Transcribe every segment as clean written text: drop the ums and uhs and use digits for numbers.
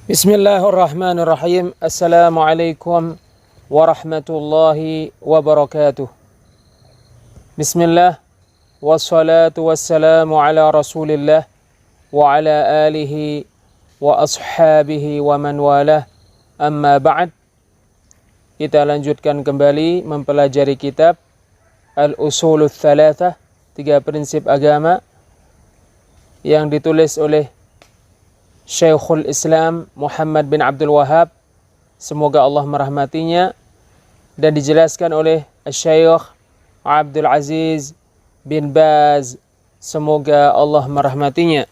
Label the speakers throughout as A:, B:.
A: Bismillahirrahmanirrahim. Assalamualaikum warahmatullahi wabarakatuh. Bismillah. Wassalatu wassalamu ala rasulillah wa ala alihi wa ashabihi wa man walah. Amma ba'd. Kita lanjutkan kembali mempelajari kitab Al-Usulul Thalathah, 3 prinsip agama, yang ditulis oleh Syekhul Islam Muhammad bin Abdul Wahhab, semoga Allah merahmatinya, dan dijelaskan oleh Syekh Abdul Aziz bin Baz, semoga Allah merahmatinya.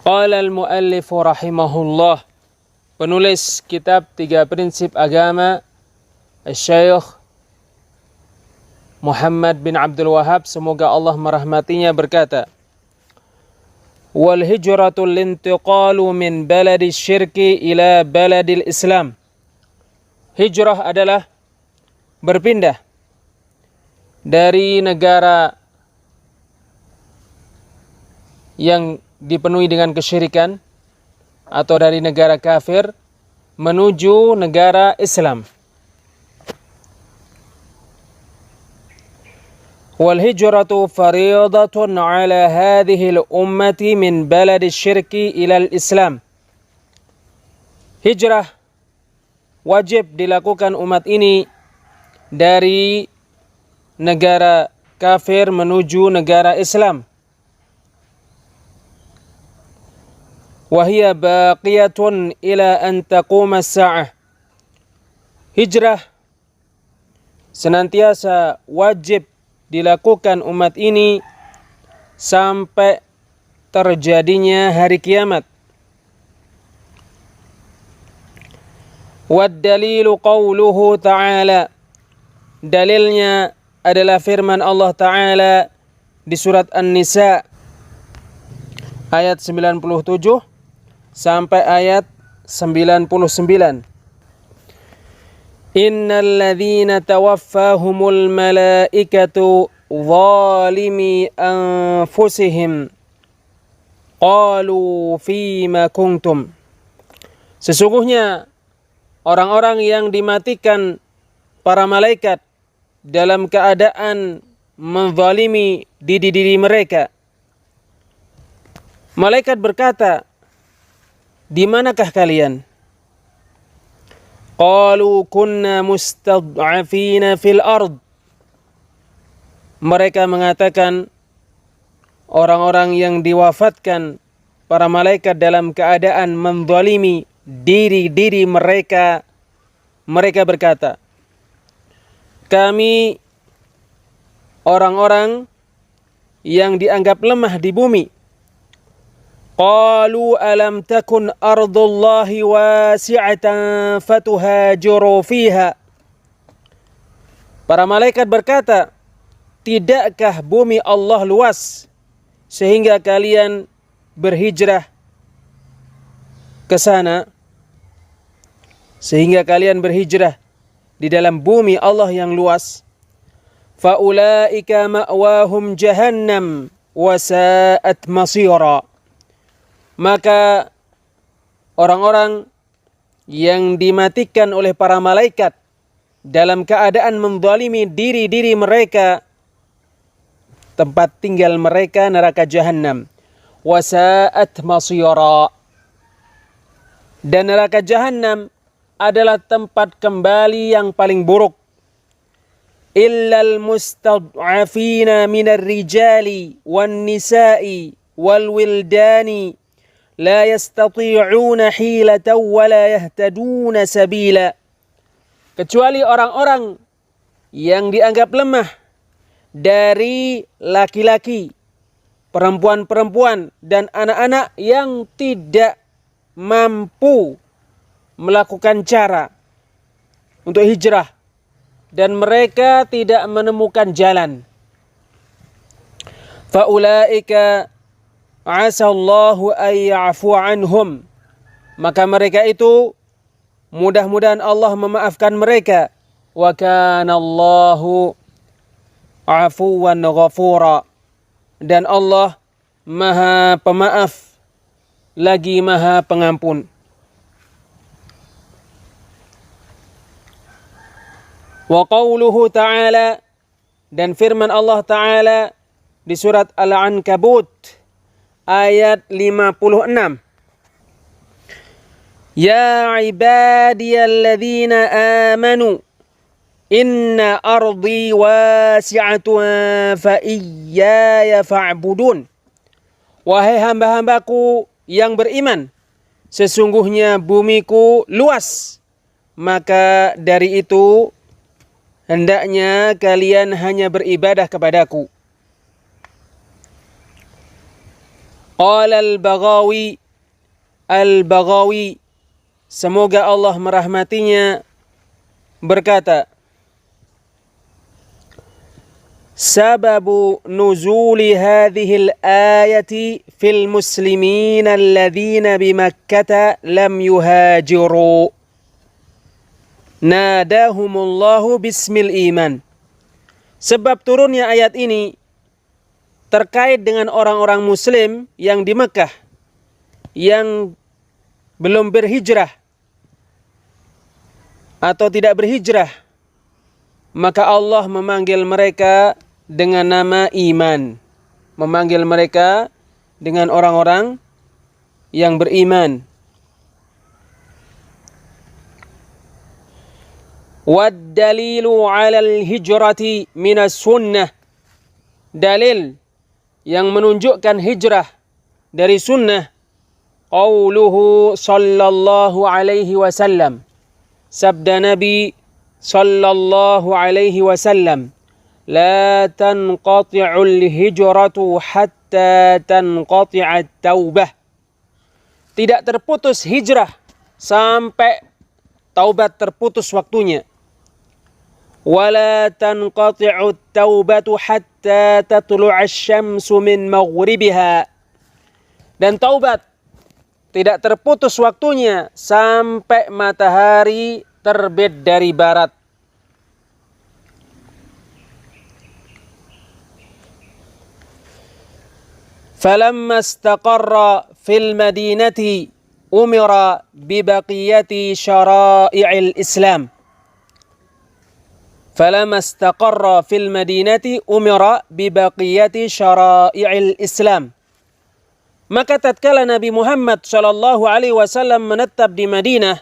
A: Qala al-muallif rahimahullah, penulis kitab 3 prinsip agama, Syekh Muhammad bin Abdul Wahhab, semoga Allah merahmatinya, berkata, wal hijratul intiqalu min baladis syirki ila baladil islam. Hijrah adalah berpindah dari negara yang dipenuhi dengan kesyirikan atau dari negara kafir menuju negara Islam. والهجرة فريضة على هذه الأمة من بلد الشرك إلى الإسلام. Hijrah wajib dilakukan umat ini dari negara kafir menuju negara Islam. وهي باقية إلى أن تقوم الساعة. Hijrah senantiasa wajib dilakukan umat ini sampai terjadinya hari kiamat. Wad dalilu qauluhu ta'ala. Dalilnya adalah firman Allah Ta'ala di surat An-Nisa ayat 97 sampai ayat 99. Innal ladzina tawaffahumul malaikatu zalimi anfusihim qalu fima kuntum. Sesungguhnya orang-orang yang dimatikan para malaikat dalam keadaan menzalimi diri mereka. Malaikat berkata, di manakah kalian? Qalu kunna mustad'afina fil ard. Mereka mengatakan, orang-orang yang diwafatkan para malaikat dalam keadaan menzalimi diri mereka, mereka berkata, kami orang-orang yang dianggap lemah di bumi. Qalu alam takun ardullahi wasi'atan fatuhajiru fiha. Para malaikat berkata, tidakkah bumi Allah luas sehingga kalian berhijrah ke sana? Sehingga kalian berhijrah di dalam bumi Allah yang luas. Faulaika ma'wahum jahannam wa sa'at masira. Maka orang-orang yang dimatikan oleh para malaikat dalam keadaan menzalimi diri mereka, tempat tinggal mereka neraka Jahannam. Wasa'at masira. Dan neraka Jahannam adalah tempat kembali yang paling buruk. Illal mustad'afina minar rijali wan nisa'i wal wildani la yastati'una hilatan wa la yahtaduna sabila. Kecuali orang-orang yang dianggap lemah dari laki-laki, perempuan-perempuan, dan anak-anak yang tidak mampu melakukan cara untuk hijrah dan mereka tidak menemukan jalan. Faulaika asallahu ayya'fu anhum. Maka mereka itu mudah-mudahan Allah memaafkan mereka. Wa kana Allahu afuwan ghafura. Dan Allah Maha Pemaaf lagi Maha Pengampun. Wa qauluhu ta'ala, dan firman Allah Ta'ala di surat Al-Ankabut ayat 56. Ya ibadiyalladzina amanu inna ardi wasi'atun fa iyaya fa'budun. Wahai hamba-hambaku yang beriman, sesungguhnya bumiku luas, maka dari itu hendaknya kalian hanya beribadah kepadaku. Qala Al-Baghawi, semoga Allah merahmatinya, berkata, Sababu nuzuli hadhil ayati fil muslimin alladhina bimakkata lam yuhajiru. Nadahumullahu bismil iman. Sebab turunnya ayat ini terkait dengan orang-orang muslim yang di Mekah yang belum berhijrah atau tidak berhijrah, maka Allah memanggil mereka dengan nama iman, memanggil mereka dengan orang-orang yang beriman. Wad-dalilu 'alal hijrati minas sunnah. Dalil yang menunjukkan hijrah dari sunnah, qauluhu sallallahu alaihi wasallam. Sabda Nabi sallallahu alaihi wasallam, la tanqati'ul hijratu hatta tanqati'at taubah. Tidak terputus hijrah sampai taubat terputus waktunya. Wala tanqati'ut taubatu hatta tatlu'asy syamsu min maghribiha. Dan taubat tidak terputus waktunya sampai matahari terbit dari barat. Falamma istaqarra fil madinati umira bibaqiyati syara'i'il Islam. Falamma istaqarra fil madinati umira bibaqiyati syara'i'il Islam. Maka tatkala Nabi Muhammad sallallahu alaihi wasallam menetap di Madinah,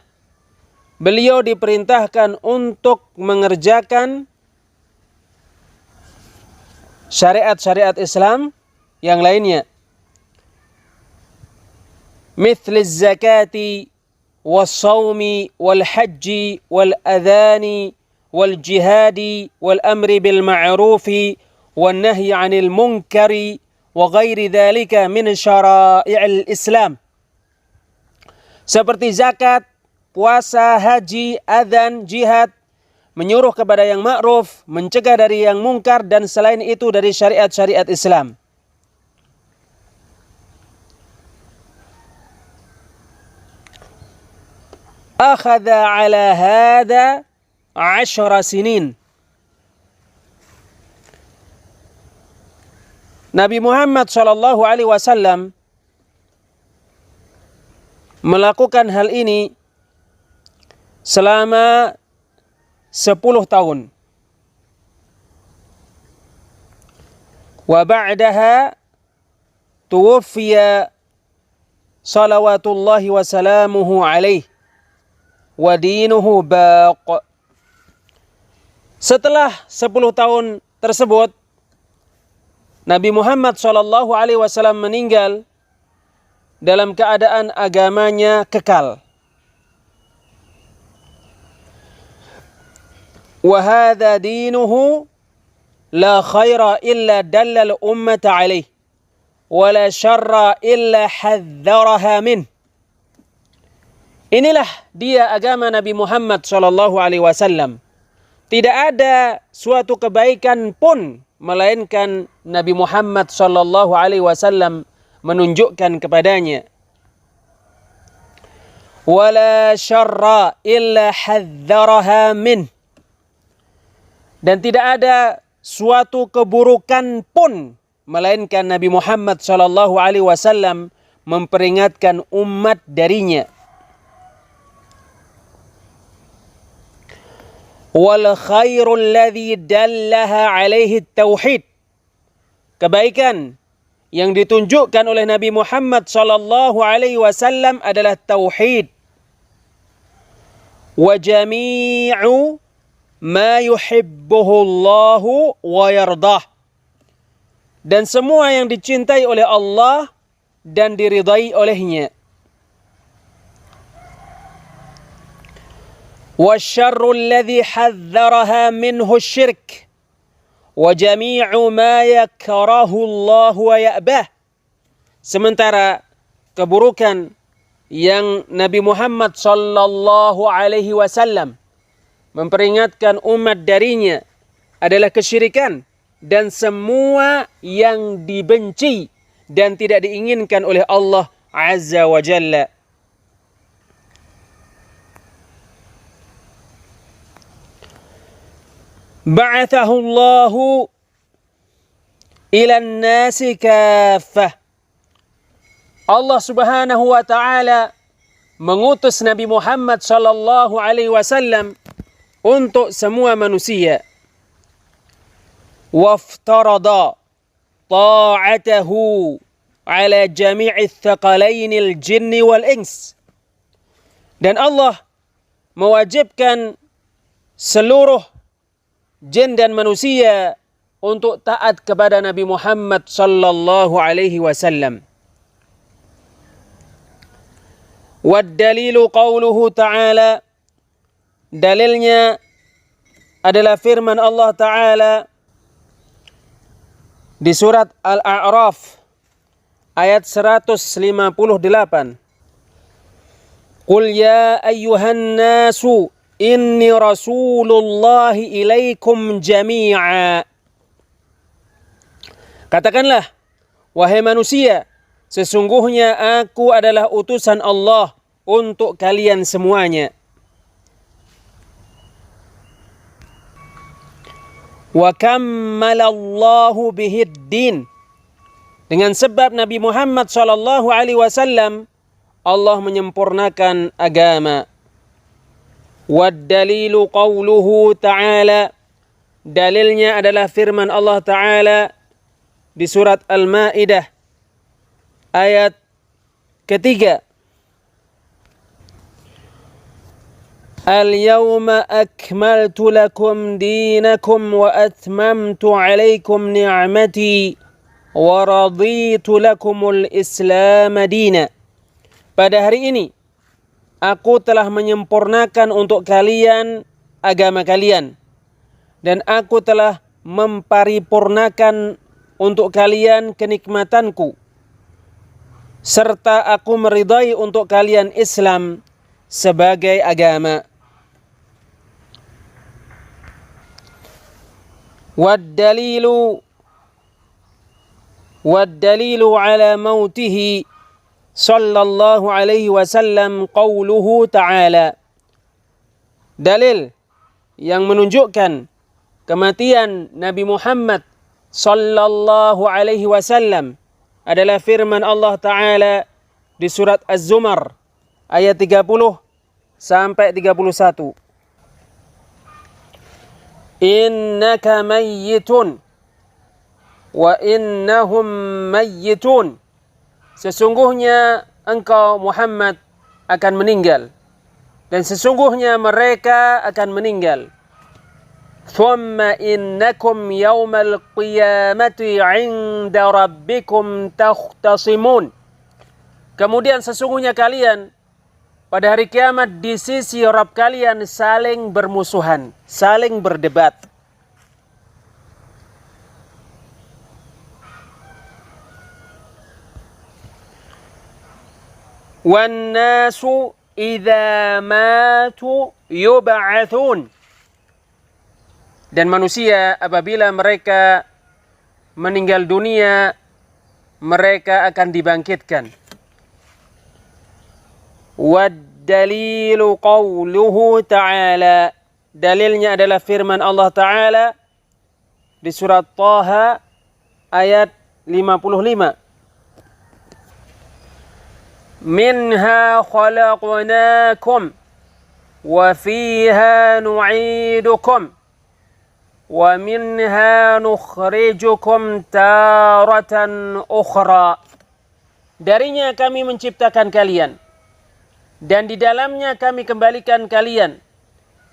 A: beliau diperintahkan untuk mengerjakan syariat-syariat Islam yang lainnya. Mithli zakati was-sawmi wal-hajji wal-adhani wal-jihadi wal-amri bil-ma'rufi wal-nahyi 'anil munkari wa ghairi dzalika min syara'i'il Islam. Seperti zakat, puasa, haji, adzan, jihad, menyuruh kepada yang ma'ruf, mencegah dari yang mungkar, dan selain itu dari syariat-syariat Islam. Akhadha ala hadha 10 sinin. Nabi Muhammad sallallahu alaihi wasallam melakukan hal ini selama 10 tahun. Wa ba'daha tuwfiya salawatullahi wa salamuhu alaihi wa dinuhu baq. Setelah 10 tahun tersebut, Nabi Muhammad sallallahu alaihi wasallam meninggal dalam keadaan agamanya kekal. Wa hadha dinuhu la khaira illa dallal ummata alaih wa la syarra illa hadzaraha min. Inilah dia agama Nabi Muhammad sallallahu alaihi wasallam. Tidak ada suatu kebaikan pun melainkan Nabi Muhammad sallallahu alaihi wasallam menunjukkan kepadanya. Wala syarra illa hadzaraha min. Dan tidak ada suatu keburukan pun melainkan Nabi Muhammad sallallahu alaihi wasallam memperingatkan umat darinya. Wal khairul ladzi dallaha alaihi tauhid. Kebaikan yang ditunjukkan oleh Nabi Muhammad sallallahu alaihi wasallam adalah tauhid. Wa jami'u ma yuhibbuhu Allahu wa yardah. Dan semua yang dicintai oleh Allah dan diridai olehnya. وَالشَّرُّ الَّذِي حَذَّرَهَا مِنْهُ الشِّرْكِ وَجَمِيعُ مَا يَكْرَهُ اللَّهُ وَيَأْبَهُ. Sementara keburukan yang Nabi Muhammad sallallahu alaihi wasallam memperingatkan umat darinya adalah kesyirikan dan semua yang dibenci dan tidak diinginkan oleh Allah Azza wa Jalla. Ba'athahu Allahu ila an-nasi kaffah. Allah Subhanahu wa taala mengutus Nabi Muhammad sallallahu alaihi wasallam untuk semua manusia. Waftarada ta'atahu ala jami'i thaqalain al-jinn wal ins. Dan Allah mewajibkan seluruh jin dan manusia untuk taat kepada Nabi Muhammad sallallahu alaihi wasallam. Wad-dalilu qauluhu ta'ala. Dalilnya adalah firman Allah Ta'ala di surat Al-A'raf ayat 158. Qul ya ayyuhan nasu inni rasulullahi ilaikum jami'a. Katakanlah, wahai manusia, sesungguhnya aku adalah utusan Allah untuk kalian semuanya. Wa kammalallahu bihid-din. Dengan sebab Nabi Muhammad sallallahu alaihi wasallam Allah menyempurnakan agama. Wad-dalilu qauluhu ta'ala. Dalilnya adalah firman Allah Ta'ala di surat Al-Maidah ayat ketiga. Al-yawma akmaltu lakum dinakum wa atmamtu alaikum ni'mati wa raditu lakumul Islam dina. Pada hari ini aku telah menyempurnakan untuk kalian agama kalian dan aku telah memparipurnakan untuk kalian kenikmatanku serta aku meridai untuk kalian Islam sebagai agama. Wad-dalilu ala mautihi sallallahu alaihi wasallam qauluhu ta'ala. Dalil yang menunjukkan kematian Nabi Muhammad sallallahu alaihi wasallam adalah firman Allah Ta'ala di surat Az-Zumar ayat 30 sampai 31. Innaka mayyitun wa innahum mayyitun. Sesungguhnya engkau Muhammad akan meninggal dan sesungguhnya mereka akan meninggal. Thumma innakum yawmal qiyamati 'inda rabbikum takhtasimun. Kemudian sesungguhnya kalian pada hari kiamat di sisi Rabb kalian saling bermusuhan, saling berdebat. Wan nasu idza matu yub'atsun. Dan manusia apabila mereka meninggal dunia, mereka akan dibangkitkan. Wad-dalilu qawluhu ta'ala. Dalilnya adalah firman Allah Ta'ala di surat Taha ayat 55. minha khalaqnakum wa fiha nu'idukum wa minha nukhrijukum taratan ukhra. Darinya kami menciptakan kalian, dan di dalamnya kami kembalikan kalian,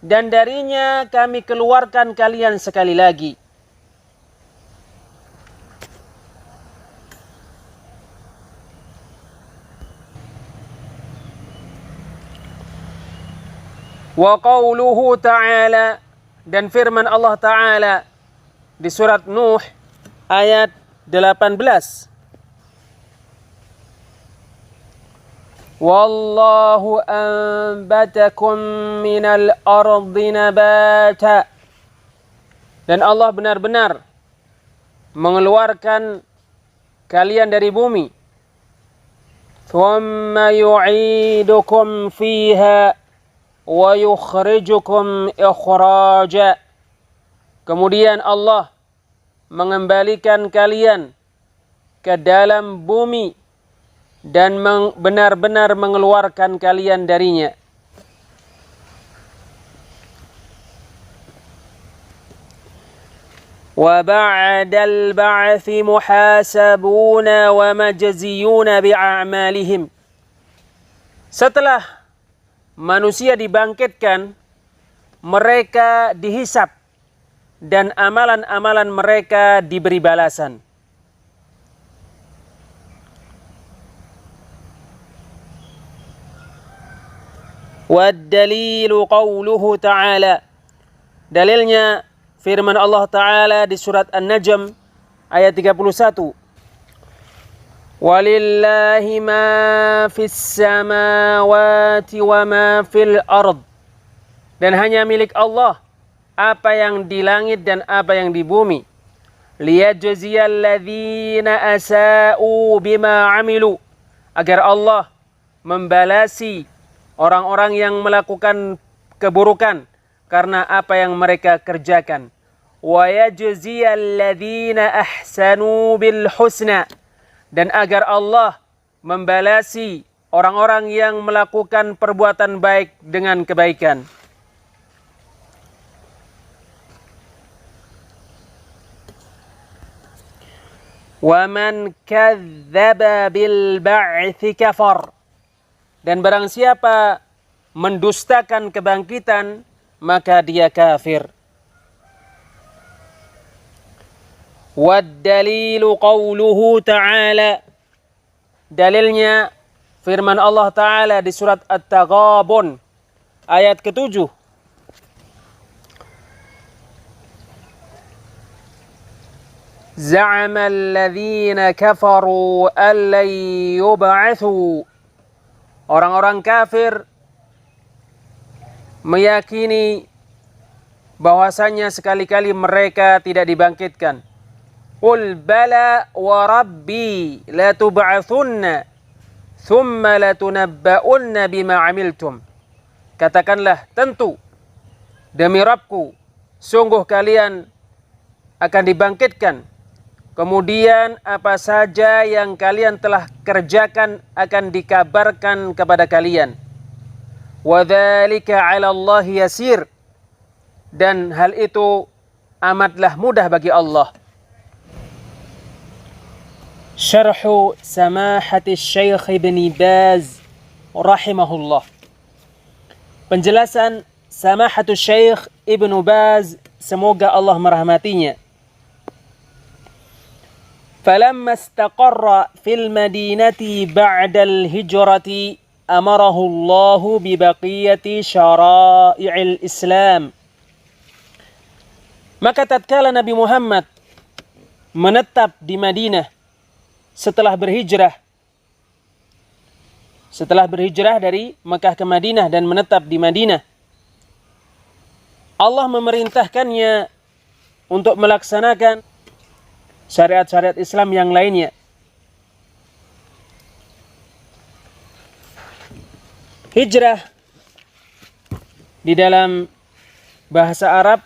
A: dan darinya kami keluarkan kalian sekali lagi. Wa qawluhu ta'ala, dan firman Allah Ta'ala di surat Nuh ayat 18. Wallahu anbatakum minal ardi nabata, dan Allah benar-benar mengeluarkan kalian dari bumi. Thumma yu'idukum fiha wa yukhrijukum ikhraja, kemudian Allah mengembalikan kalian ke dalam bumi dan benar-benar mengeluarkan kalian darinya. Wa ba'dal ba'thi muhasabuna wa majziyuna bi'amalihim, setelah manusia dibangkitkan, mereka dihisap dan amalan-amalan mereka diberi balasan. Wad-dalilu qawluhu ta'ala, dalilnya firman Allah Ta'ala di surat An-Najm ayat 31. Walillahi ma fis samawati wa ma fil ard, dan hanya milik Allah apa yang di langit dan apa yang di bumi. Liyajziyal ladzina asa'u bima amilu, agar Allah membalasi orang-orang yang melakukan keburukan karena apa yang mereka kerjakan. Wa yajziyal ladzina ahsanu bil husna, dan agar Allah membalasi orang-orang yang melakukan perbuatan baik dengan kebaikan. Wa man kadzdzaba bil ba'tsi kafar, dan barang siapa mendustakan kebangkitan, maka dia kafir. Wad-dalilu qawluhu ta'ala, dalilnya firman Allah Ta'ala di surat At-Taghabun ayat ke-7. Za'ama alladhina kafaru an lan yub'atsu, orang-orang kafir meyakini bahwasanya sekali-kali mereka tidak dibangkitkan. Qul bala wa rabbi la tub'atsunna thumma la tunabba'unna bima 'amiltum. Katakanlah, tentu demi Rabbku, sungguh kalian akan dibangkitkan, kemudian apa saja yang kalian telah kerjakan akan dikabarkan kepada kalian. Wa dzalika 'ala Allah yasir, dan hal itu amatlah mudah bagi Allah. Syarhu Samahati Syekh Ibn Baz rahimahullah. Penjelasan Samahatu Syekh Ibn Baz, semoga Allah merahmatinya. Falamma istaqarra fil madinati ba'dal hijrati amarahu Allah bi baqiyati syara'i'il Islam. Maka tatkala Nabi Muhammad menetap di Madinah setelah berhijrah dari Mekah ke Madinah dan menetap di Madinah, Allah memerintahkannya untuk melaksanakan syariat-syariat Islam yang lainnya. Hijrah di dalam bahasa Arab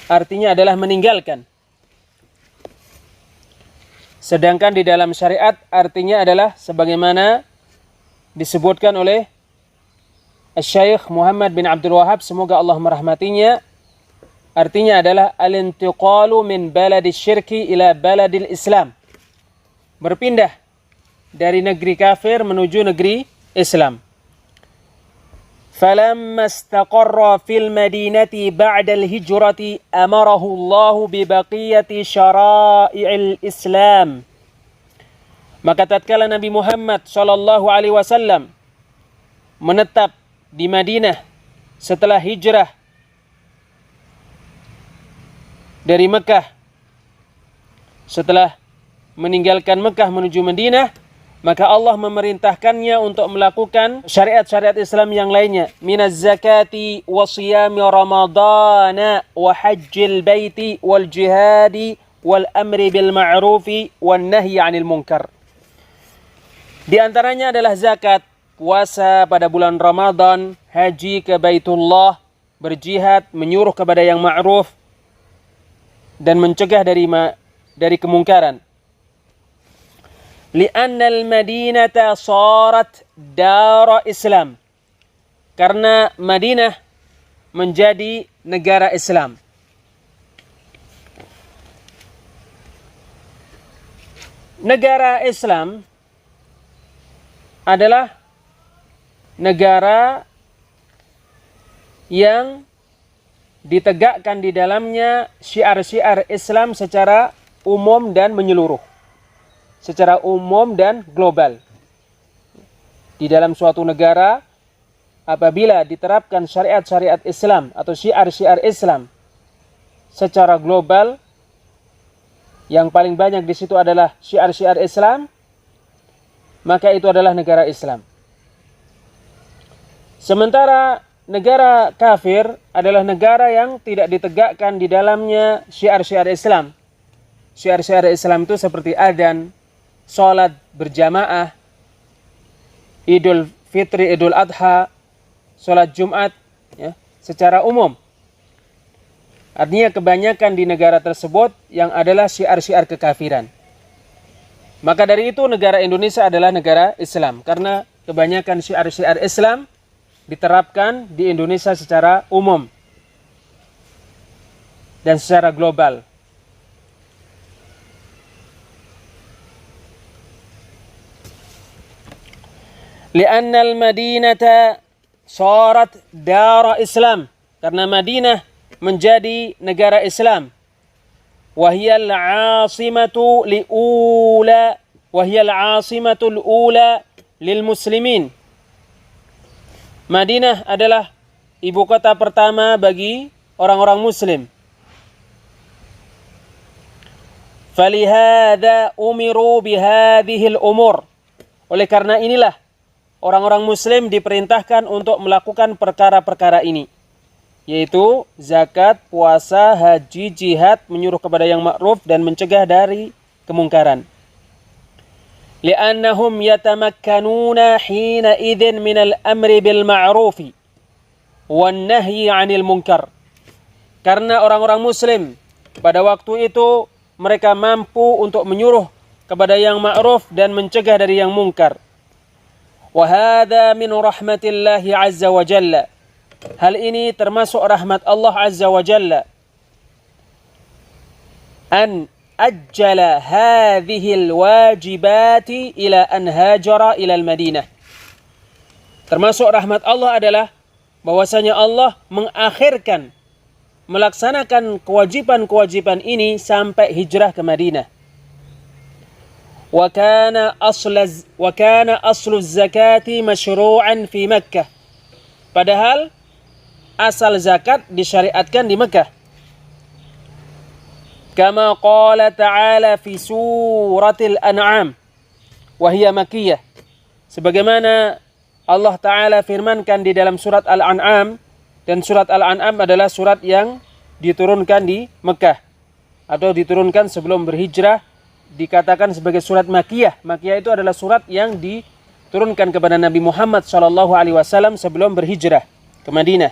A: artinya adalah meninggalkan. Sedangkan di dalam syariat artinya adalah sebagaimana disebutkan oleh Syekh Muhammad bin Abdul Wahhab, semoga Allah merahmatinya, artinya adalah al-intiqalu min baladis syirki ila baladil Islam. Berpindah dari negeri kafir menuju negeri Islam. فَلَمَّا اسْتَقَرَّ فِي الْمَدِينَةِ بَعْدَ الْهِجْرَةِ أَمَرَهُ اللَّهُ بِبَقِيَّةِ شَرَائِعِ الْإِسْلَامِ. Maka tatkala Nabi Muhammad SAW menetap di Madinah setelah hijrah dari Mekah, setelah meninggalkan Mekah menuju Madinah, maka Allah memerintahkannya untuk melakukan syariat-syariat Islam yang lainnya. Minaz zakati wa siyami ramadana wa hajjil baiti wal jihadi wal amri bil ma'rufi wan nahyi 'anil munkar. Di antaranya adalah zakat, puasa pada bulan Ramadan, haji ke Baitullah, berjihad, menyuruh kepada yang ma'ruf dan mencegah dari kemungkaran. Li'anna al-Madinata sarat dara Islam. Karena Madinah menjadi negara Islam. Negara Islam adalah negara yang ditegakkan di dalamnya syiar-syiar Islam secara umum dan menyeluruh. Secara umum dan global. Di dalam suatu negara, apabila diterapkan syariat-syariat Islam atau syiar-syiar Islam secara global, yang paling banyak di situ adalah syiar-syiar Islam, maka itu adalah negara Islam. Sementara negara kafir adalah negara yang tidak ditegakkan di dalamnya syiar-syiar Islam. Syiar-syiar Islam itu seperti adzan, sholat berjamaah, Idul Fitri, Idul Adha, sholat Jumat, ya, secara umum. Artinya kebanyakan di negara tersebut yang adalah syiar-syiar kekafiran. Maka dari itu negara Indonesia adalah negara Islam. Karena kebanyakan syiar-syiar Islam diterapkan di Indonesia secara umum dan secara global. Li'anna al-Madinata sarat dara Islam. Karena Madinah menjadi negara Islam. Wahiyal 'asimatu li'ula wahiyal 'asimatul ula lil muslimin. Madinah adalah ibu kota pertama bagi orang-orang muslim. Falihada umiru bihadhil umur. Oleh karena inilah orang-orang muslim diperintahkan untuk melakukan perkara-perkara ini, yaitu zakat, puasa, haji, jihad, menyuruh kepada yang ma'ruf dan mencegah dari kemungkaran. Li'annahum yatamakkanuna hina idzin minal amri bil ma'rufi wan nahyi 'anil munkar. Karena orang-orang muslim pada waktu itu mereka mampu untuk menyuruh kepada yang ma'ruf dan mencegah dari yang mungkar. Wa hadza min rahmatillahi 'azza wa jalla. Hal ini termasuk rahmat Allah Azza wa Jalla. An ajjala hadhil wajibati ila an hajara ila al-Madinah. Termasuk rahmat Allah adalah bahwasanya Allah mengakhirkan melaksanakan kewajiban-kewajiban ini sampai hijrah ke Madinah. Wa kana aslu zakati masyru'an fi Makkah. Padahal asal zakat disyariatkan di Mekah. Kama qala ta'ala fi suratil An'am wa hiya makkiyah. Sebagaimana Allah Ta'ala firmankan di dalam surat Al-An'am, dan surat Al-An'am adalah surat yang diturunkan di Mekah atau diturunkan sebelum berhijrah, dikatakan sebagai surat makkiyah. Makkiyah itu adalah surat yang diturunkan kepada Nabi Muhammad SAW sebelum berhijrah ke Madinah.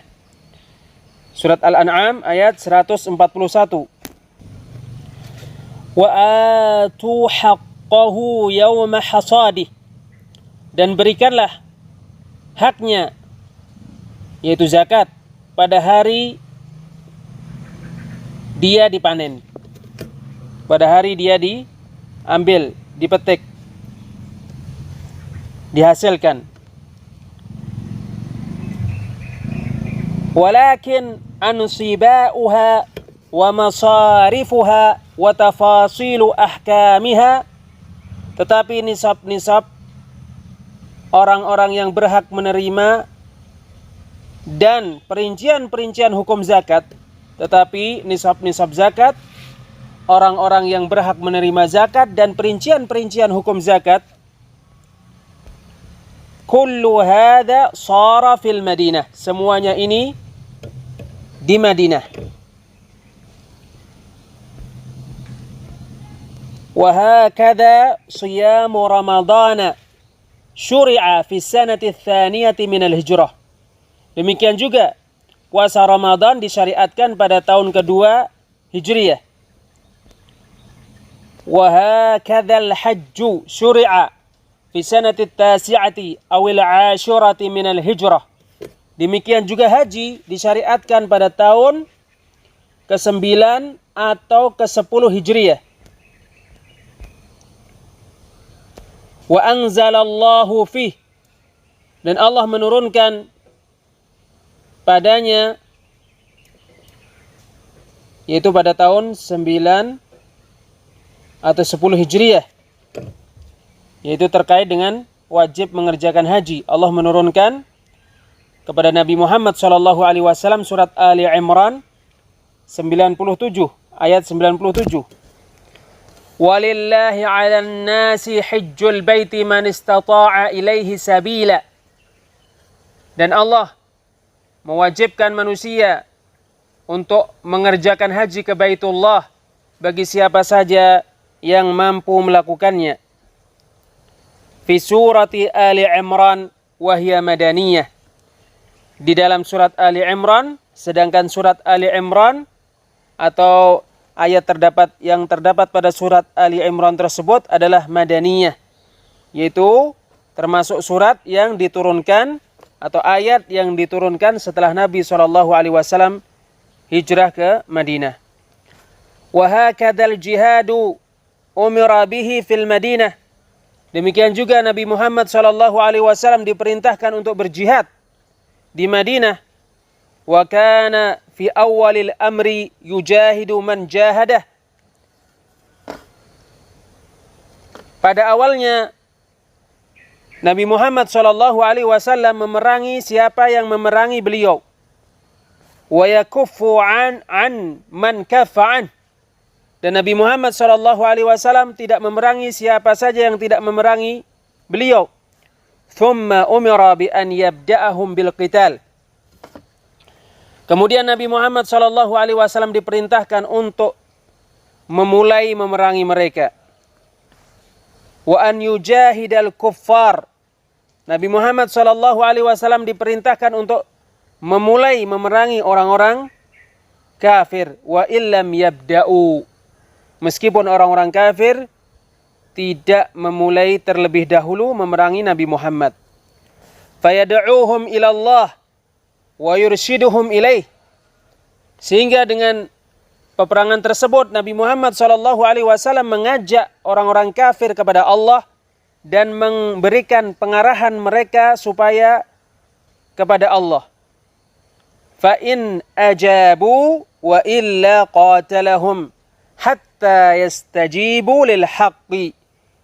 A: Surat Al-An'am ayat 141. Wa atu haqqahu yawma hasadih, dan berikanlah haknya, yaitu zakat, pada hari dia dipanen, pada hari dia diambil, dipetik, dihasilkan. Walakin ansiba'uha wa masarifuha wa tafasilu ahkamiha, tetapi nisab-nisab orang-orang yang berhak menerima dan perincian-perincian hukum zakat, tetapi nisab-nisab zakat, orang-orang yang berhak menerima zakat dan perincian-perincian hukum zakat, kullu hadha sara fil Madinah, semuanya ini di Madinah. Wa hakadha siyamu ramadhana syuri'a fi sanati tsaniyati min al-hijrah. Demikian juga puasa Ramadan disyariatkan pada tahun kedua Hijriyah. Wa hakadha al-hajju syuri'a fi sanati at-tasi'ati aw al-'ashirati min al-hijrah. Demikian juga haji disyariatkan pada tahun ke-9 atau ke-10 Hijriyah. Wa anzalallahu fih, dan Allah menurunkan padanya, yaitu pada tahun 9 atau 10 Hijriyah, yaitu terkait dengan wajib mengerjakan haji. Allah menurunkan kepada Nabi Muhammad SAW surat Ali Imran 97 ayat 97. Walillahi 'alan nasi hajjul baiti man istata'a ilaihi sabila. Dan Allah mewajibkan manusia untuk mengerjakan haji ke Baitullah bagi siapa saja yang mampu melakukannya. Fi surati Ali Imran wa hiya madaniyah. Di dalam surat Ali Imran, sedangkan surat Ali Imran atau ayat yang terdapat pada surat Ali Imran tersebut adalah madaniyah, yaitu termasuk surat yang diturunkan atau ayat yang diturunkan setelah Nabi SAW hijrah ke Madinah. Wa hakadzal jihadu umira bihi fil Madinah. Demikian juga Nabi Muhammad SAW diperintahkan untuk berjihad di Madinah. Wa kana fi awalil amri yujahidu man jahadah. Pada awalnya Nabi Muhammad SAW memerangi siapa yang memerangi beliau. Wa yakuffu an man kaffa'an. Dan Nabi Muhammad SAW tidak memerangi siapa saja yang tidak memerangi beliau. Thumma umira bi an yabda'ahum bil qital. Kemudian Nabi Muhammad SAW diperintahkan untuk memulai memerangi mereka. Wa an yujahidal kuffar. Nabi Muhammad SAW diperintahkan untuk memulai memerangi orang-orang kafir. Wa illam yabda'u. Meskipun orang-orang kafir tidak memulai terlebih dahulu memerangi Nabi Muhammad. Fayad'uhum ilallah wa yurshiduhum ilaih. Sehingga dengan peperangan tersebut Nabi Muhammad SAW mengajak orang-orang kafir kepada Allah dan memberikan pengarahan mereka supaya kepada Allah. Fa in ajabu wa illa qatalahum hatta yastajibu lil haqqi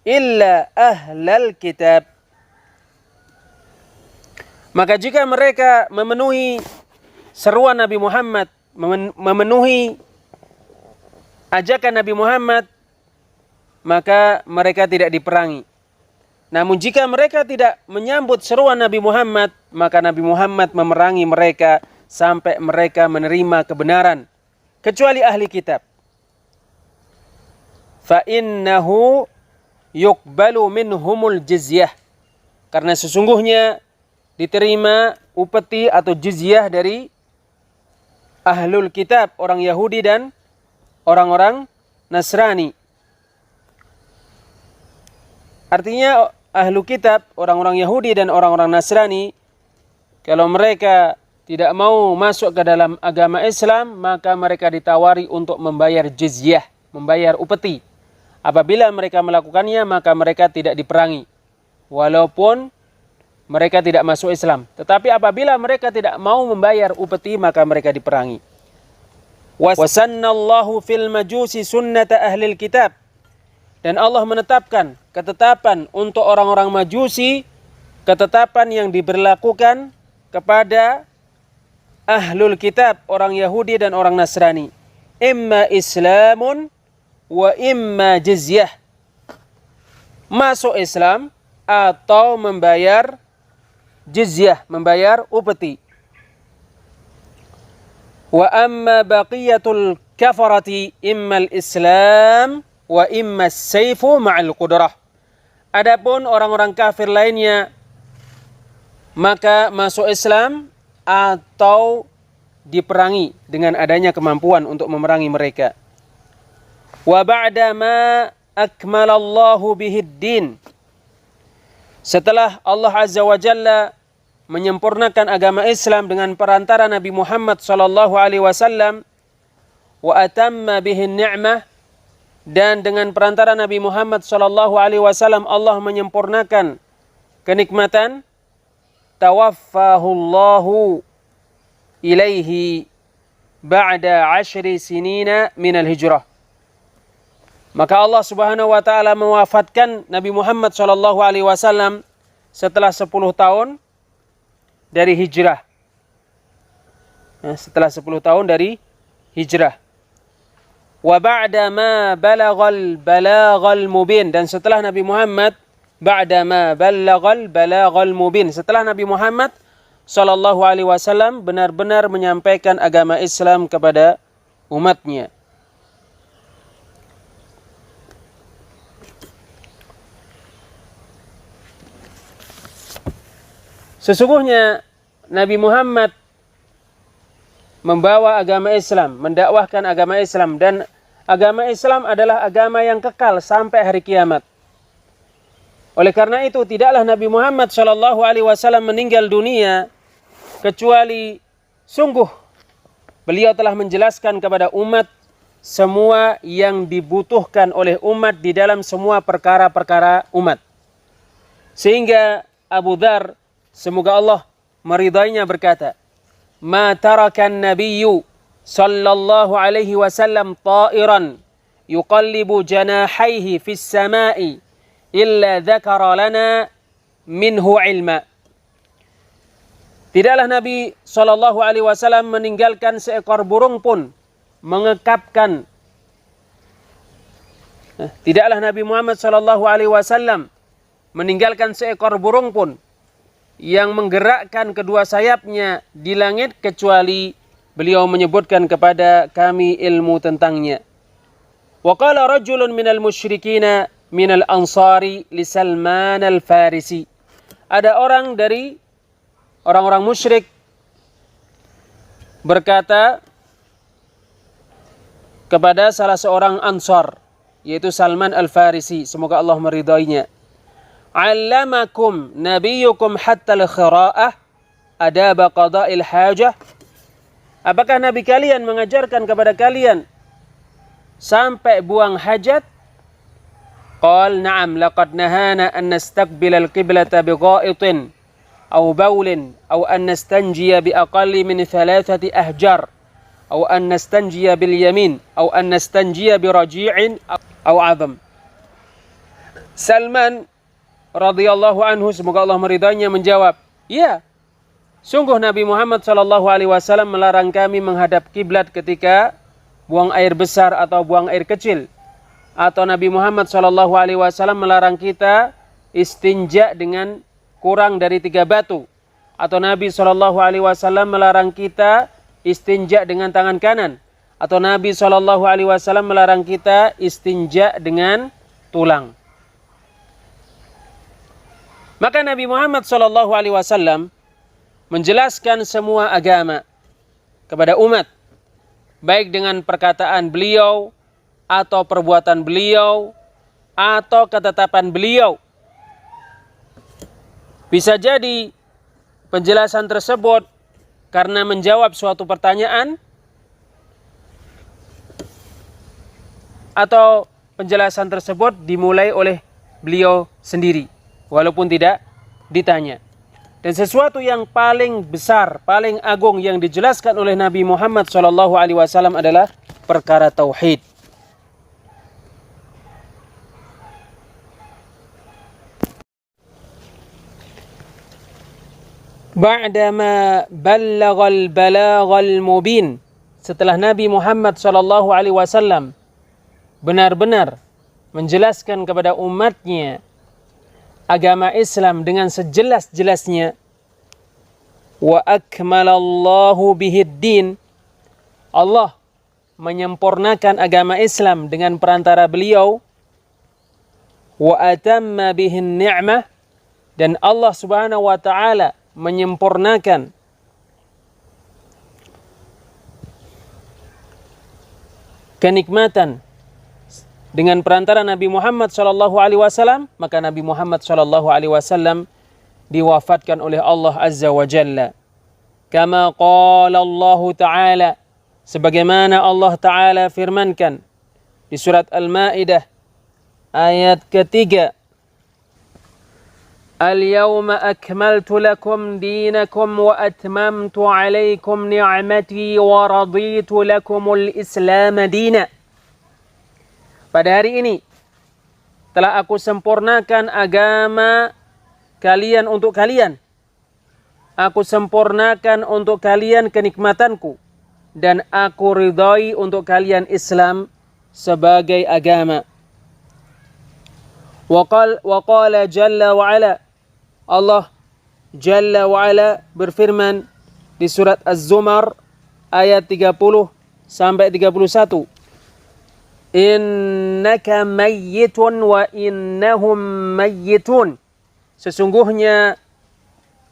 A: illa ahlal kitab. Maka jika mereka memenuhi seruan Nabi Muhammad, memenuhi ajakan Nabi Muhammad, maka mereka tidak diperangi. Namun jika mereka tidak menyambut seruan Nabi Muhammad, maka Nabi Muhammad memerangi mereka sampai mereka menerima kebenaran, kecuali ahli kitab. Fa innahu yuqbalu minhumul jizyah. Karena sesungguhnya diterima upeti atau jizyah dari ahlul kitab, orang Yahudi dan orang-orang Nasrani. Artinya ahlu kitab, orang-orang Yahudi dan orang-orang Nasrani, kalau mereka tidak mau masuk ke dalam agama Islam, maka mereka ditawari untuk membayar jizyah, membayar upeti. Apabila mereka melakukannya, maka mereka tidak diperangi, walaupun mereka tidak masuk Islam. Tetapi apabila mereka tidak mau membayar upeti, maka mereka diperangi. Wasannallahu fil majusi sunnata ahlil kitab. Dan Allah menetapkan ketetapan untuk orang-orang Majusi, ketetapan yang diberlakukan kepada ahlul kitab, orang Yahudi dan orang Nasrani. Imma Islamun wa imma jizyah. Masuk Islam atau membayar jizyah, membayar upeti. Wa amma baqiyatul kafarati imma al-Islam wa imma as-sayfu ma'al qudrah. Adapun orang-orang kafir lainnya, maka masuk Islam atau diperangi dengan adanya kemampuan untuk memerangi mereka. Wa ba'da ma akmalallahu bihid-din. Setelah Allah Azza wa Jalla menyempurnakan agama Islam dengan perantara Nabi Muhammad sallallahu alaihi wasallam, wa atamma bihin ni'mah, dan dengan perantara Nabi Muhammad sallallahu alaihi wasallam Allah menyempurnakan kenikmatan, tawaffahullahu ilaihi ba'da 10 sinina minal hijrah. Maka Allah Subhanahu wa taala mewafatkan Nabi Muhammad sallallahu alaihi wasallam setelah 10 tahun dari hijrah. Setelah 10 tahun dari hijrah. Wa ba'da ma balaghal mubin, dan setelah Nabi Muhammad ba'da ma balaghal mubin, setelah Nabi Muhammad sallallahu alaihi wasallam benar-benar menyampaikan agama Islam kepada umatnya. Sesungguhnya Nabi Muhammad membawa agama Islam, mendakwahkan agama Islam, dan agama Islam adalah agama yang kekal sampai hari kiamat. Oleh karena itu, tidaklah Nabi Muhammad SAW meninggal dunia kecuali sungguh beliau telah menjelaskan kepada umat semua yang dibutuhkan oleh umat di dalam semua perkara-perkara umat. Sehingga Abu Dzar, semoga Allah meridainya, berkata, "Ma tarakan nabiyyu sallallahu alaihi wasallam ta'iran yuqallibu janahaihi fis sama'i illa dzakara lana minhu ilma." Tidaklah Nabi sallallahu alaihi wasallam meninggalkan seekor burung pun mengekapkan. Tidaklah Nabi Muhammad sallallahu alaihi wasallam meninggalkan seekor burung pun yang menggerakkan kedua sayapnya di langit kecuali beliau menyebutkan kepada kami ilmu tentangnya. Wa qala rajulun minal musyrikina minal ansari li Salman al-Farisi. Ada orang dari orang-orang musyrik berkata kepada salah seorang Ansar, yaitu Salman al-Farisi, semoga Allah meridainya. "Allamakum nabiyyukum hatta al-khira'ah adab qada'il hajah?" Apakah Nabi kalian mengajarkan kepada kalian sampai buang hajat? Qal na'am laqad nahana an nastaqbila al-qiblata bigha'itin aw bawlin aw an nastanjiya bi aqalli min 3 ahjar aw an nastanjiya bil yamin aw an nastanjiya bi raji'in aw 'azam. Salman radhiyallahu anhu, semoga Allah meridainya, menjawab, "Ya, sungguh Nabi Muhammad SAW melarang kami menghadap kiblat ketika buang air besar atau buang air kecil. Atau Nabi Muhammad SAW melarang kita istinja dengan kurang dari 3 batu. Atau Nabi SAW melarang kita istinja dengan tangan kanan. Atau Nabi SAW melarang kita istinja dengan tulang." Maka Nabi Muhammad SAW menjelaskan semua agama kepada umat, baik dengan perkataan beliau, atau perbuatan beliau, atau ketetapan beliau, Bisa jadi penjelasan tersebut karena menjawab suatu pertanyaan, atau penjelasan tersebut dimulai oleh beliau sendiri walaupun tidak ditanya. Dan sesuatu yang paling besar, paling agung yang dijelaskan oleh Nabi Muhammad SAW adalah perkara tauhid. Ba'dama ballaghal balaghal mubin, setelah Nabi Muhammad SAW benar-benar menjelaskan kepada umatnya agama Islam dengan sejelas-jelasnya, wa akmalallahu bihiddin, Allah menyempurnakan agama Islam dengan perantara beliau, wa atamma bihin ni'mah, dan Allah Subhanahu wa taala menyempurnakan kenikmatan dengan perantara Nabi Muhammad SAW, maka Nabi Muhammad SAW diwafatkan oleh Allah Azza wa Jalla. Kama qala Allah Ta'ala, sebagaimana Allah Ta'ala firmankan di surat Al-Ma'idah ayat ketiga, Al-yawma akmaltu lakum dinakum wa atmamtu alaikum ni'mati wa raditu lakumul Islam dina. Pada hari ini telah aku sempurnakan agama kalian untuk kalian. Aku sempurnakan untuk kalian kenikmatanku, dan aku ridai untuk kalian Islam sebagai agama. Wa qala jalla wa ala, Allah Jalla wa ala berfirman di surat Az-Zumar ayat 30 sampai 31. Innaka mayyitun wa innahum mayyitun. Sesungguhnya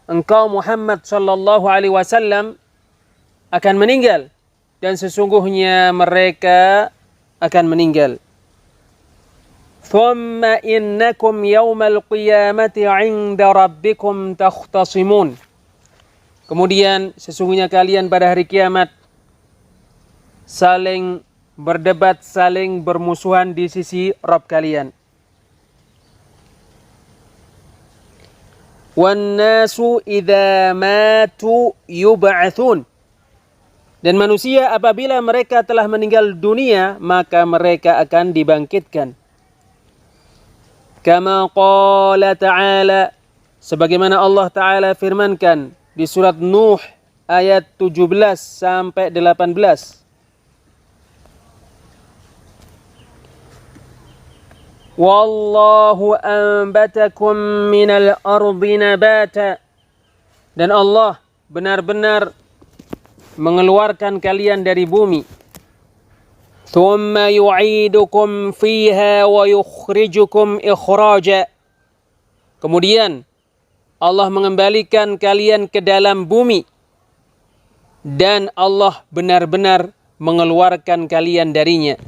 A: engkau Muhammad sallallahu alaihi wasallam akan meninggal, dan sesungguhnya mereka akan meninggal. Thumma innakum yawmal qiyamati 'inda rabbikum takhtasimun. Kemudian sesungguhnya kalian pada hari kiamat saling berdebat, saling bermusuhan di sisi Rabb kalian. Wan nasu idza matu yub'atsun. Dan manusia apabila mereka telah meninggal dunia, maka mereka akan dibangkitkan. Kama qala ta'ala, sebagaimana Allah Ta'ala firmankan di surat Nuh ayat 17 sampai 18. Wallahu anbatakum minal ardi nabata. Dan Allah benar-benar mengeluarkan kalian dari bumi. Thumma yu'idukum fiha wa yukhrijukum ikhraja. Kemudian Allah mengembalikan kalian ke dalam bumi, dan Allah benar-benar mengeluarkan kalian darinya.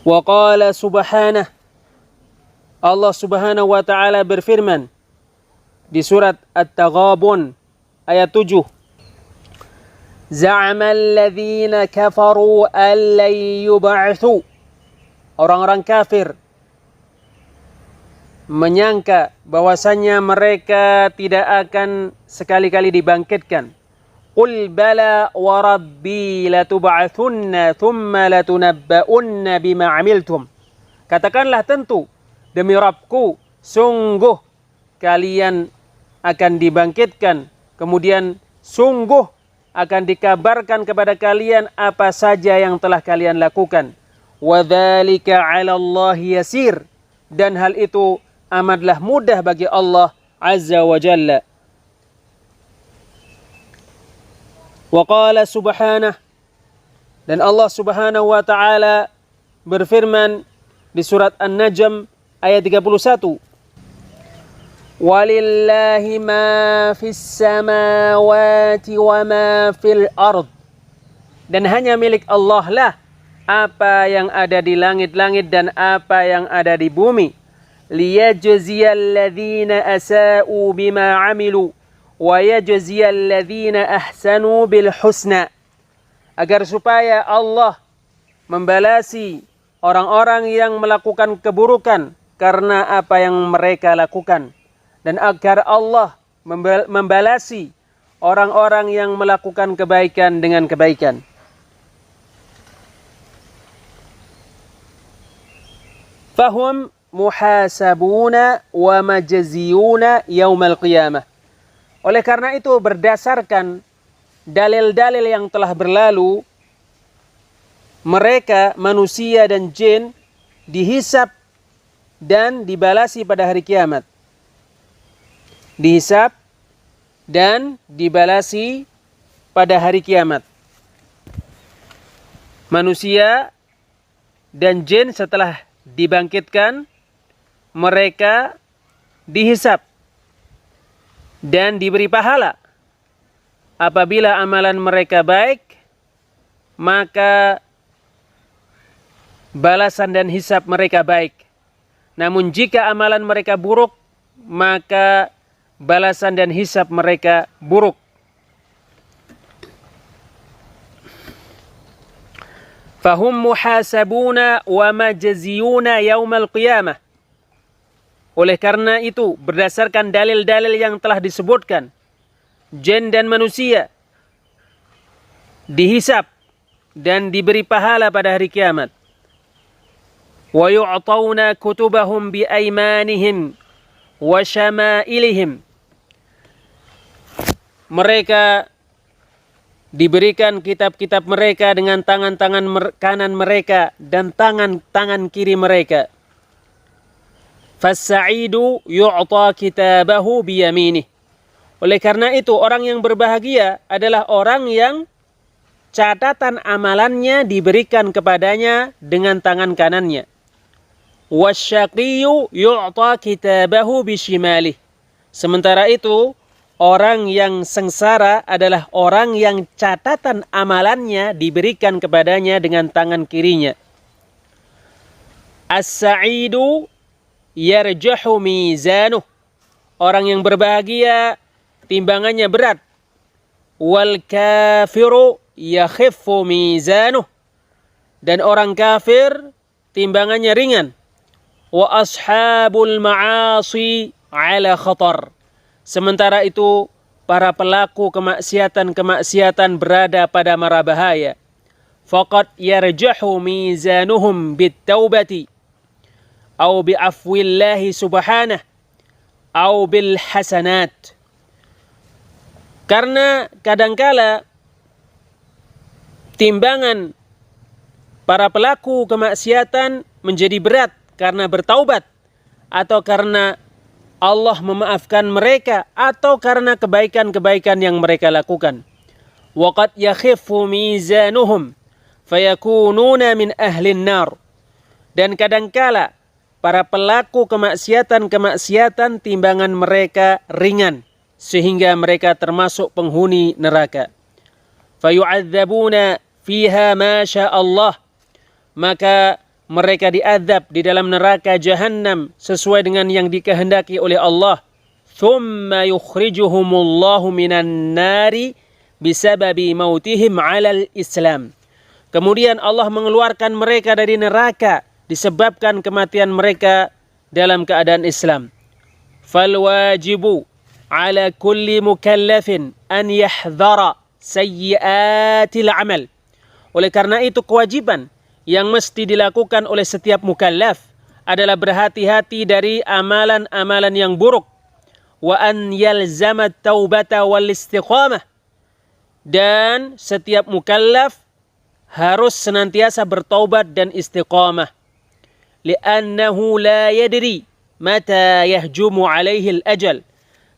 A: Wa qala subhanah, Allah Subhanahu wa taala berfirman di surat At-Taghabun ayat 7. Za'amal ladzina kafaru an lan yub'atsu. Orang-orang kafir menyangka bahwasannya mereka tidak akan sekali-kali dibangkitkan. Qul bala wa rabbi latub'atsunna thumma latunabba'unna bima 'amiltum. Katakanlah, tentu demi Rabbku, sungguh kalian akan dibangkitkan, kemudian sungguh akan dikabarkan kepada kalian apa saja yang telah kalian lakukan. Wa dzalika 'ala Allah yasir. Dan hal itu amatlah mudah bagi Allah Azza wa Jalla. Wa qala subhanah, dan Allah Subhanahu wa taala berfirman di surat An-Najm ayat 31. Walillahi ma fis samawati wa ma fil ard. Dan hanya milik Allah lah apa yang ada di langit-langit dan apa yang ada di bumi. Liyajziyal ladzina asa'u bima 'amilu wa yajziyal ladzina ahsanu bil husna. Agar supaya Allah membalasi orang-orang yang melakukan keburukan karena apa yang mereka lakukan, dan agar Allah membalasi orang-orang yang melakukan kebaikan dengan kebaikan. Fahum muhasabuna wa majziyuna yaumal qiyamah. Oleh karena itu, berdasarkan dalil-dalil yang telah berlalu, mereka manusia dan jin dihisab dan dibalasi pada hari kiamat. Dihisab dan dibalasi pada hari kiamat. Manusia dan jin setelah dibangkitkan, mereka dihisab dan diberi pahala. Apabila amalan mereka baik, maka balasan dan hisab mereka baik. Namun jika amalan mereka buruk, maka balasan dan hisab mereka buruk. Fahum muhasabuna wa majziyuna yaumal qiyamah. Oleh karena itu, berdasarkan dalil-dalil yang telah disebutkan, jin dan manusia dihisab dan diberi pahala pada hari kiamat. Wa yu'tawna kutubahum bi aymanihim wa syama'ilihim. Mereka diberikan kitab-kitab mereka dengan tangan-tangan kanan mereka dan tangan-tangan kiri mereka. Fas-sa'idu yu'ta kitabahu biyaminih. Oleh karena itu, orang yang berbahagia adalah orang yang catatan amalannya diberikan kepadanya dengan tangan kanannya. Wasyaqiyyu yu'ta kitabahu bishimalih. Sementara itu, orang yang sengsara adalah orang yang catatan amalannya diberikan kepadanya dengan tangan kirinya. As-sa'idu yarjahu mizanuh. Orang yang berbahagia timbangannya berat. Wal kafiru yakhiffu mizanuh. Dan orang kafir timbangannya ringan. Wa ashabul ma'asi ala khatar. Sementara itu, para pelaku kemaksiatan berada pada mara bahaya. Faqad yarjahu mizanuhum bit-taubati au bi'afwillahi subhanah au bil hasanat. Karena kadangkala timbangan para pelaku kemaksiatan menjadi berat karena bertaubat, atau karena Allah memaafkan mereka, atau karena kebaikan-kebaikan yang mereka lakukan. Waqad yakhiffu mizanuhum fayakununa min ahlin nar. Dan kadangkala para pelaku kemaksiatan timbangan mereka ringan sehingga mereka termasuk penghuni neraka. Fayu'adzabuna fiha ma sya'allah. Maka mereka diazab di dalam neraka Jahannam sesuai dengan yang dikehendaki oleh Allah. Thumma yukhrijuhumullahu minan nari bisababi mautihim 'alal Islam. Kemudian Allah mengeluarkan mereka dari neraka disebabkan kematian mereka dalam keadaan Islam. Fal wajibu 'ala kulli mukallafin an yahdhara sayyi'atil 'amal. Oleh karena itu, kewajiban yang mesti dilakukan oleh setiap mukallaf adalah berhati-hati dari amalan-amalan yang buruk. Wa an yalzama taubata wal istiqamah. Dan setiap mukallaf harus senantiasa bertaubat dan istiqamah. Li'annahu la yadri mata yahjumu alaihi al-ajal.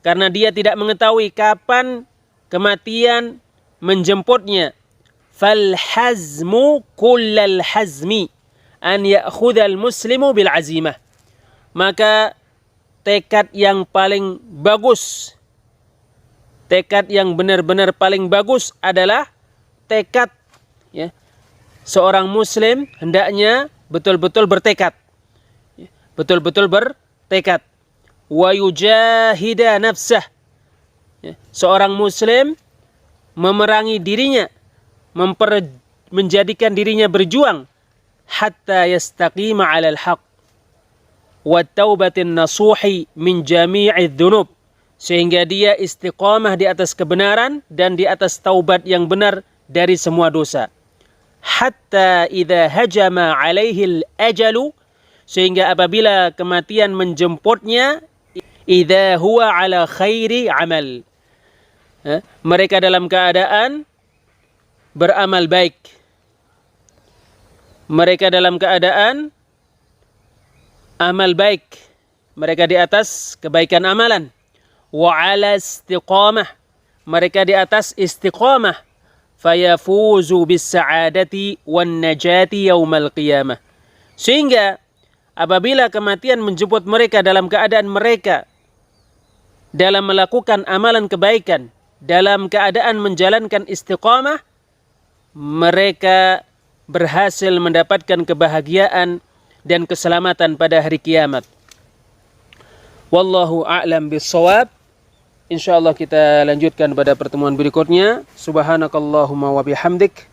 A: Karena dia tidak mengetahui kapan kematian menjemputnya. Falhazmu kullal hazmi an ya'khudhal muslimu bil azimah. Maka tekad yang paling bagus, tekad yang benar-benar paling bagus adalah tekad seorang muslim hendaknya betul-betul bertekad. Betul-betul bertekad. Wa yujahida nafsah. Seorang muslim memerangi dirinya, menjadikan dirinya berjuang hatta yastaqima 'alal haqq wa taubatin nasuhi min jami'idz dzunub, sehingga dia istiqamah di atas kebenaran dan di atas taubat yang benar dari semua dosa. Hatta idza hajama 'alaihi al-ajalu, sehingga apabila kematian menjemputnya, idza huwa 'ala khairi 'amal, mereka dalam keadaan beramal baik. Mereka dalam keadaan amal baik. Mereka di atas kebaikan amalan. Wa ala istiqamah. Mereka di atas istiqamah. Fayafuzu bis sa'adati wan najati yaumal qiyamah. Sehingga apabila kematian menjemput mereka dalam keadaan mereka dalam melakukan amalan kebaikan, dalam keadaan menjalankan istiqamah, mereka berhasil mendapatkan kebahagiaan dan keselamatan pada hari kiamat. Wallahu a'lam bissawab. Insyaallah kita lanjutkan pada pertemuan berikutnya. Subhanakallahumma wa bihamdik,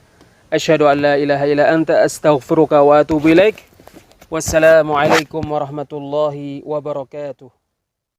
A: asyhadu an la ilaha illa anta, astaghfiruka wa atubu ilaik. Wassalamualaikum warahmatullahi wabarakatuh.